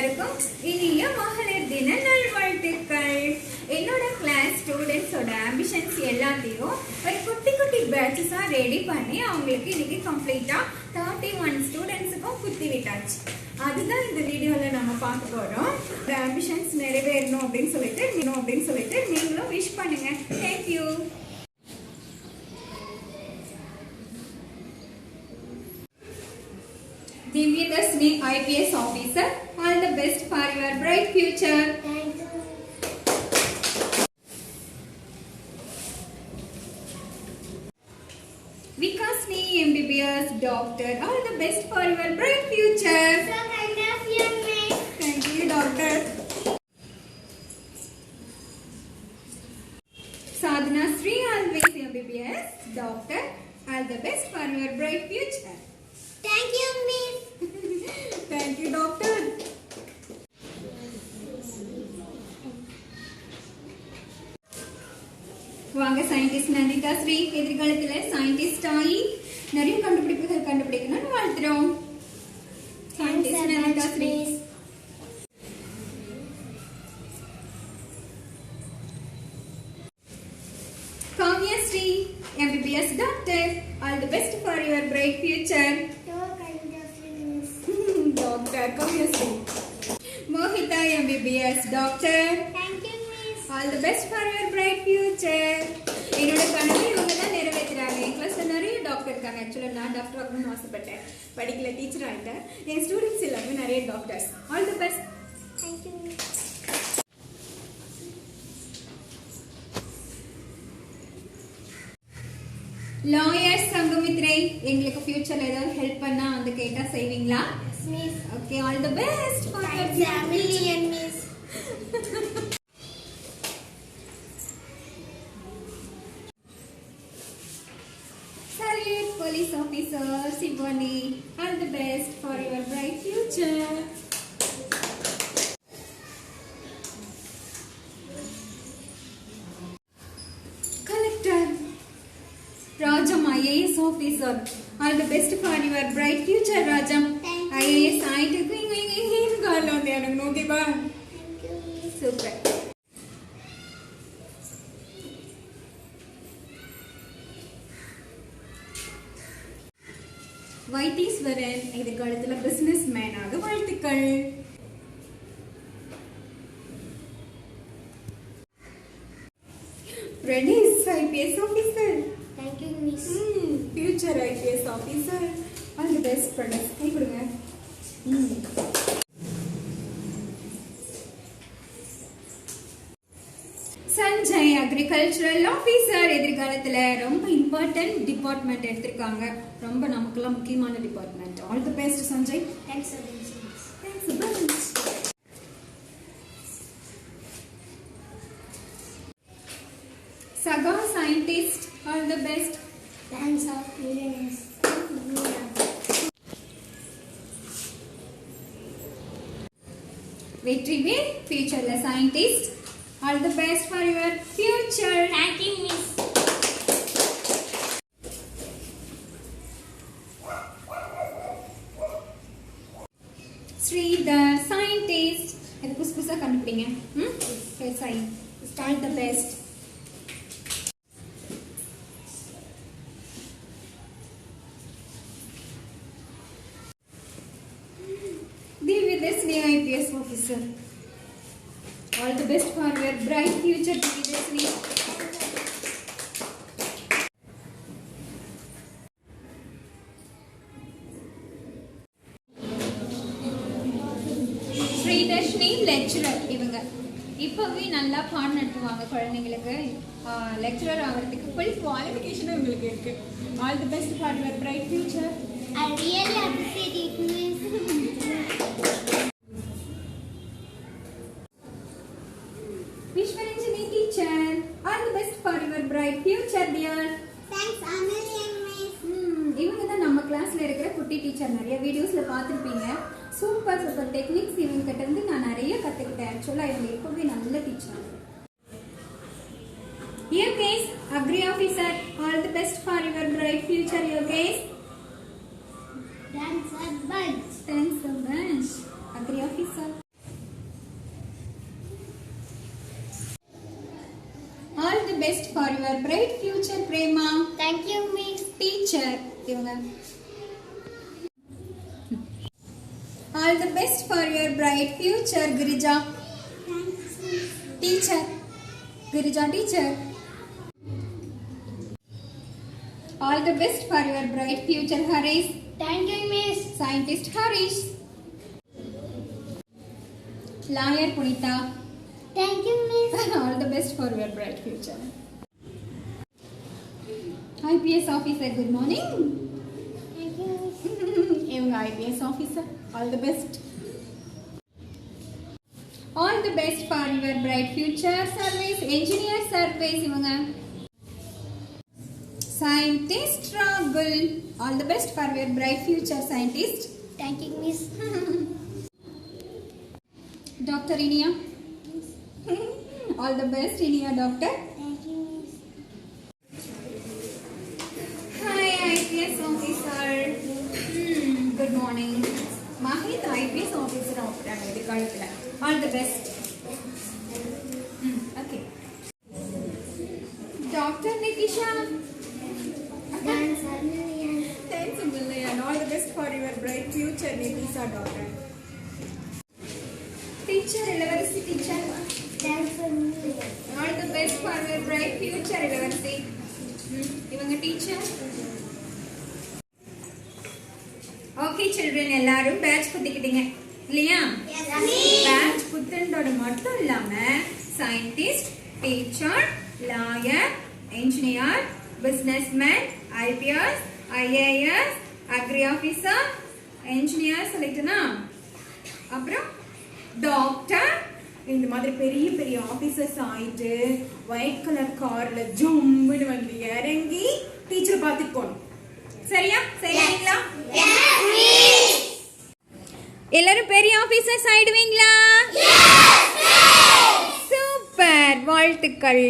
எல்லாருக்கும் இனிய மகளிர் தின நல்வாழ்த்துக்கள். என்னோட கிளாஸ் ஸ்டூடெண்ட்ஸோட ஆம்பிஷன்ஸ் எல்லாத்தையும் ஒரு குட்டி குட்டி பேட்சஸா ரெடி பண்ணி அவங்களுக்கு இன்னைக்கு கம்ப்ளீட்டா 31 ஸ்டூடெண்ட்ஸுக்கும் குத்தி விட்டாச்சு. அதுதான் இந்த வீடியோல நம்ம பார்க்க போறோம். இந்த ஆம்பிஷன்ஸ் நிறைவேறணும் அப்படின்னு சொல்லிட்டு நீங்களும் விஷ் பண்ணுங்க. Thank you. Divyadashini IPS officer, all the best for your bright future. Thank you. Vikasni MBBS doctor, all the best for your bright future. So kind of you, miss. Thank you, doctor. Sadhana Sri always MBBS doctor, all the best for your bright future. Thank you, miss. Thank you, doctor. வாங்க scientist Nandita Sri எதிர்காலத்துல scientist ஆகி நிறைய கண்டுபிடிப்புகள் கண்டுபிடிக்கணும்னு வாழ்த்துறோம். Scientist Nandita Sri. Kavya Sri MBBS doctor, all the best for your bright future. So kind of you, miss. Doctor Kavya Sri. Mohitha MBBS doctor, Thank you, miss. all the best for your bright future. என்னோட கனவு இவங்க தான் நிறைவேற்றுறாங்க. என் கிளாஸ்ல நிறைய டாக்டர் இருக்காங்க. ஆக்சுவலா நான் டாக்டர் ஆகணும்னு ஆசைப்பட்டேன், படிக்கல, டீச்சர் ஆகிட்டேன். என் ஸ்டூடெண்ட்ஸ் எல்லாமே நிறைய doctors. All the best. Thank you, miss. Lawyer Sangamithrai, எங்களுக்கு ஃபியூச்சர்ல ஏதாவது ஹெல்ப் பண்ணா வந்து கேட்டா செய்வீங்களா? Yes, miss. Okay, all the best for your Thanks a million, miss. Salute police officer Sivani, all the best for your bright future. Collector Rajam IAS officer, all the best for your bright future Rajam. Thank you. IAS ஆயிட்டு காலம் வந்து எனக்கு நோக்கிப்பா. Thank you, miss. Super. Vaitheeswaran, எதிர்காலத்துல business மேனாக வாழ்த்துக்கள். Redis IPS officer, Thank you, miss. future IPS officer, all the best products. கை கொடுங்க. Sanjay agricultural officer, எதிர்காலத்துல ரொம்ப important department எடுத்திருக்காங்க. ரொம்ப நமக்கெல்லாம் முக்கியமான department. All the best Sanjay. Thanks a bunch, miss. Thanks a bunch. Saga scientist, all the best. Thanks a million, miss. Vetrivel, future scientist, all the best for your future. Thank you, miss. Sridhar, scientist. இது புதுசு புதுசா கண்டுபிடிங்க. SI, all the best. Divyadashini IPS officer, all the best for your bright future Divyadashini. Sridharshini lecturer, இவங்க இப்போவே நல்லா பாடம் நடத்துவாங்க குழந்தைங்களுக்கு. லெக்சரர் ஆகிறதுக்கு ஃபுல் குவாலிஃபிகேஷனும் இவங்களுக்கு இருக்கு. All the best for your bright future. I really appreciate it, miss. Vishwaranjani teacher, all the best for your bright future dear. Thanks a million, miss. இவங்க தான் நம்ம கிளாஸ்ல இருக்கிற குட்டி டீச்சர். நிறைய வீடியோஸ்ல பார்த்துருப்பீங்க. சூப்பர் சூப்பர் டெக்னிக்ஸ் இவங்க கிட்ட இருந்து நான் நிறைய கத்துக்கிட்டேன். ஆக்சுவலா இவங்க எப்பவுமே நல்ல teacher. Yogesh, Agri officer, all the best for your bright future Yogesh. Thanks a bunch. Thanks so much. Agri officer. best for your bright future, Prema. Thank you, Miss. Teacher, இவங்க. All the best for your bright future, Girija. Thanks, Miss. Teacher, Girija teacher. All the best for your bright future, Harish. Thank you, Miss. Scientist Harish. Lawyer Punita. Thank you, Miss. All the best for your bright future. IPS officer, good morning. Thank you, Miss. இவங்க IPS officer. All the best. All the best for your bright future. Service engineer service இவங்க. Scientist Ragul. All the best for your bright future, scientist. Thank you, Miss. Dr. Inia. All the best, Inia doctor. Thank you, Miss. Hi, IPS officer. Good morning. Mahit, IPS officer ஆகுறாங்க இது காலத்துல. All the best. Okay. Dr. Nikisha. Thanks, Amelia. Thanks, Amelia, and all the best for your bright future, Nikisha daughter. Teacher, Ilavarasi teacher. Thanks, Amelia. All the best for your bright future, Ilavarasi. இவங்க teacher. Okay, children, எல்லாரும் badge குத்திக்கிட்டீங்க இல்லையா? Yes, Miss. Badge குத்துறதோட மட்டும் இல்லாம scientist, teacher, lawyer, engineer, businessman, IPS, IAS, agri officer, engineer சொல்லிட்டுனா அப்புறம் doctor இந்த மாதிரி பெரிய பெரிய ஆபீசர்ஸ் ஆயிட்டு ஒயிட் கலர் கார்ல ஜும்முன்னு வந்து இறங்கி டீச்சர் பார்த்துட்டு போகணும். சரியா? சரிங்களா? எல்லாரும் பெரிய ஆபீசர்ஸ் ஆயிடுவீங்களா? சூப்பர், வாழ்த்துக்கள்.